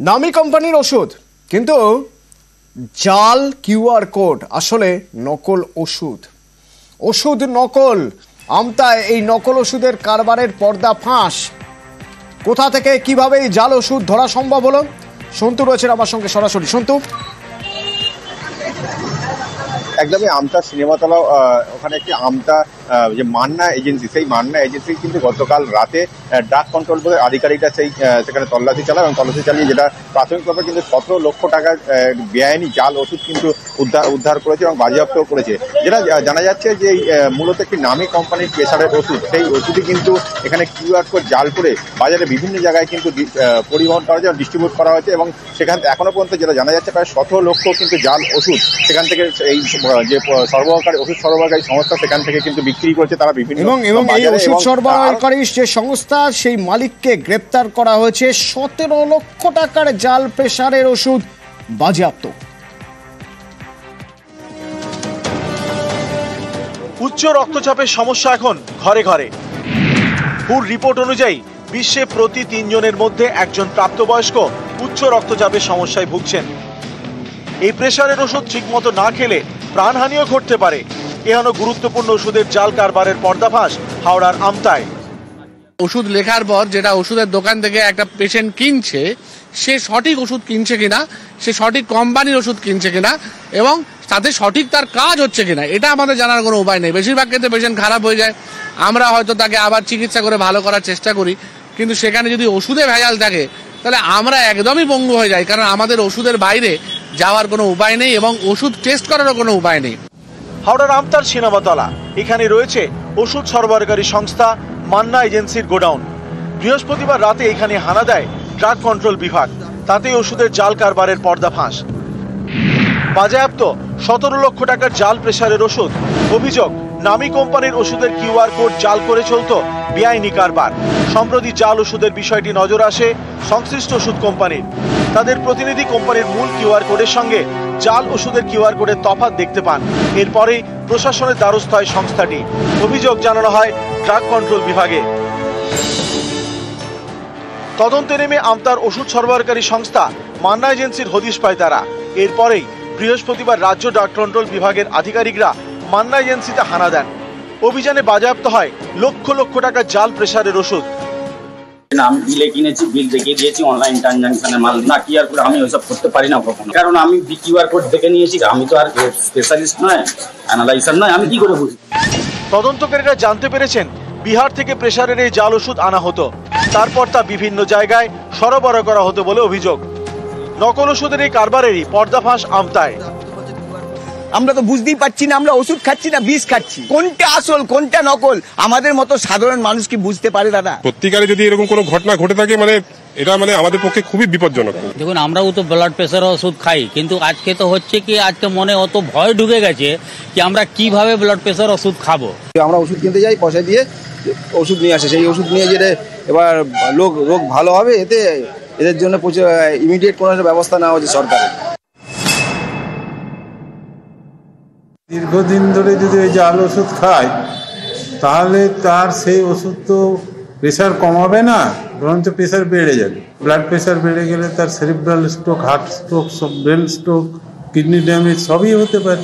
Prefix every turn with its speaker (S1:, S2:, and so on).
S1: নামি কোম্পানির ওষুধ কিন্তু জাল কিউআর কোড, আসলে নকল ওষুধ নকল। আমতায় এই নকল ওষুধের কারবারের পর্দা ফাঁস। কোথা থেকে কিভাবে এই জাল ওষুধ ধরা সম্ভব হলো? সন্তু রয়েছেন আমার সঙ্গে সরাসরি। সন্তু,
S2: একদমই আমতা সিনেমাতলা ওখানে একটি আমতা যে মান্না এজেন্সি, সেই মান্না এজেন্সি কিন্তু গতকাল রাতে ড্রাগ কন্ট্রোল বোর্ডের আধিকারিকরা সেখানে তল্লাশি চালায় এবং তল্লাশি চালিয়ে যেটা প্রাথমিকভাবে কিন্তু 17 লক্ষ টাকার বেআইনি জাল ওষুধ কিন্তু উদ্ধার করেছে এবং বাজেয়াপ্ত করেছে। যেটা জানা যাচ্ছে যে মূলত একটি নামী কোম্পানির প্রেসারের ওষুধ, সেই ওষুধই কিন্তু এখানে কিউআর কোড জাল করে বাজারে বিভিন্ন জায়গায় কিন্তু পরিবহন করা হয়েছে, ডিস্ট্রিবিউট করা হয়েছে এবং সেখান এখনো পর্যন্ত যেটা জানা যাচ্ছে প্রায় 17 লক্ষ কিন্তু জাল ওষুধ সেখান থেকে এই যে ওষুধ সরবরাহকারী সংস্থা সেখান থেকে কিন্তু বিক্রি করছে তারা বিভিন্ন।
S1: এবং এই ওষুধ সরবরাহকারী যে সংস্থা, সেই মালিককে গ্রেপ্তার করা হয়েছে। 17 লক্ষ টাকার জাল প্রেসারের ওষুধ বাজেয়াপ্ত।
S3: উচ্চ রক্তচাপের সমস্যা এখন ঘরে ঘরে। পুর রিপোর্ট অনুযায়ী বিশ্বে প্রতি 3 জনের মধ্যে একজন প্রাপ্তবয়স্ক উচ্চ রক্তচাপের সমস্যায় ভুগছেন। এই প্রেসারের ওষুধ ঠিকমতো না খেলে প্রাণহানিও ঘটতে পারে। এহেন গুরুত্বপূর্ণ ওষুধের জাল কারবারের পর্দাফাঁস হাওড়ার আমতায়।
S4: ওষুধ লেখার পর যেটা ওষুধের দোকান থেকে একটা পেশেন্ট কিনছে, সে সঠিক ওষুধ কিনছে কিনা, সে সঠিক কোম্পানির ওষুধ কিনছে কিনা এবং তাতে সঠিক তার কাজ হচ্ছে কিনা, এটা আমাদের জানার কোনো উপায় নেই। বেশিরভাগ ক্ষেত্রে পেশেন্ট খারাপ হয়ে যায়, আমরা হয়তো তাকে আবার চিকিৎসা করে ভালো করার চেষ্টা করি, কিন্তু সেখানে যদি ওষুধে ভেজাল থাকে তাহলে আমরা একদমই পঙ্গু হয়ে যাই, কারণ আমাদের ওষুধের বাইরে যাওয়ার কোনো উপায় নেই এবং ওষুধ টেস্ট করারও কোনো উপায় নেই।
S3: হাওড়ার আমতার সিনেমাতলা, এখানে রয়েছে ওষুধ সরবরাহকারী সংস্থা মান্না এজেন্সির গোডাউন। বৃহস্পতিবার রাতে এখানে হানা দেয় ড্রাগ কন্ট্রোল বিভাগ, তাতেই ওষুধের জাল কারবারের পর্দাফাঁস। বাজেয়াপ্ত 17 লক্ষ টাকার জাল প্রেসারের ওষুধ। অভিযোগ, নামী কোম্পানির ওষুধের কিউআর কোড জাল করে চলত বেআইনি কারবার। সম্প্রতি জাল ওষুধের বিষয়টি নজর আসে সংশ্লিষ্ট ওষুধ কোম্পানির। তাদের প্রতিনিধি কোম্পানির মূল কিউআর কোডের সঙ্গে জাল ওষুধের কিউআর কোডের তফাৎ দেখতে পান। এরপরেই প্রশাসনের দ্বারস্থ হয় সংস্থাটি। অভিযোগ জানানো হয় ড্রাগ কন্ট্রোল বিভাগে। তদন্তে নেমে আমতার ওষুধ সরবরাহকারী সংস্থা মান্না এজেন্সির হদিশ পায় তারা। এরপরেই বৃহস্পতিবার রাজ্য ড্রাগ কন্ট্রোল বিভাগের আধিকারিকরা মান্না এজেন্সিতে হানা দেন। অভিযানে বাজেয়াপ্ত হয় লক্ষ লক্ষ টাকার জাল প্রেসারের ওষুধ।
S5: আমি বিলে কিনেছি, বিল দেখিয়ে দিয়েছি, অনলাইন ট্রানজাকশনের মাল না কিউআর কোড আমি ওইসব করতে পারি না কখনো, কারণ আমি কিউআর কোড দেখে নিয়েছি। আমি তো আর স্পেশালিস্ট নয়, অ্যানালাইজার নয়, আমি কি করে বুঝি?
S3: তদন্তকারীরা জানতে পেরেছেন বিহার থেকে প্রেসারের এই জাল ওষুধ আনা হতো, তারপর তা বিভিন্ন জায়গায় সরবরাহ করা হতো বলে অভিযোগ। নকল ওষুধের এই কারবারেরই পর্দাফাঁস আমতায়।
S6: আমরা তো বুঝতেই পারছি না, আমরা ওষুধ খাচ্ছি না বিষ খাচ্ছি, কোনটা আসল কোনটা নকল আমাদের মতো সাধারণ মানুষ কি বুঝতে পারে দাদা?
S7: সত্যিকারে যদি এরকম কোনো ঘটনা ঘটে থাকে এটা আমাদের পক্ষে খুবই বিপজ্জনক।
S8: দেখুন, আমরাও তো ব্লাড প্রেসার ওষুধ খাই, কিন্তু আজকে তো হচ্ছে কি, আজকে মনে অত ভয় ঢুকে গেছে কি আমরা কিভাবে ব্লাড প্রেসার ওষুধ খাবো।
S6: আমরা ওষুধ কিনতে যাই, পয়সা দিয়ে ওষুধ নিয়ে আসে, সেই ওষুধ নিয়ে যেতে এবার রোগ ভালো হবে, এদের জন্য ইমিডিয়েট কোনো ব্যবস্থা নেওয়া হচ্ছে সরকারের।
S9: দীর্ঘদিন ধরে যদি ওই জাল ওষুধ খায় তাহলে তার সেই ওষুধ তো প্রেশার কমাবে না, বরঞ্চ প্রেশার বেড়ে যাবে। ব্লাড প্রেশার বেড়ে গেলে তার cerebral stroke, heart stroke, brain stroke, kidney damage সবই হতে পারে।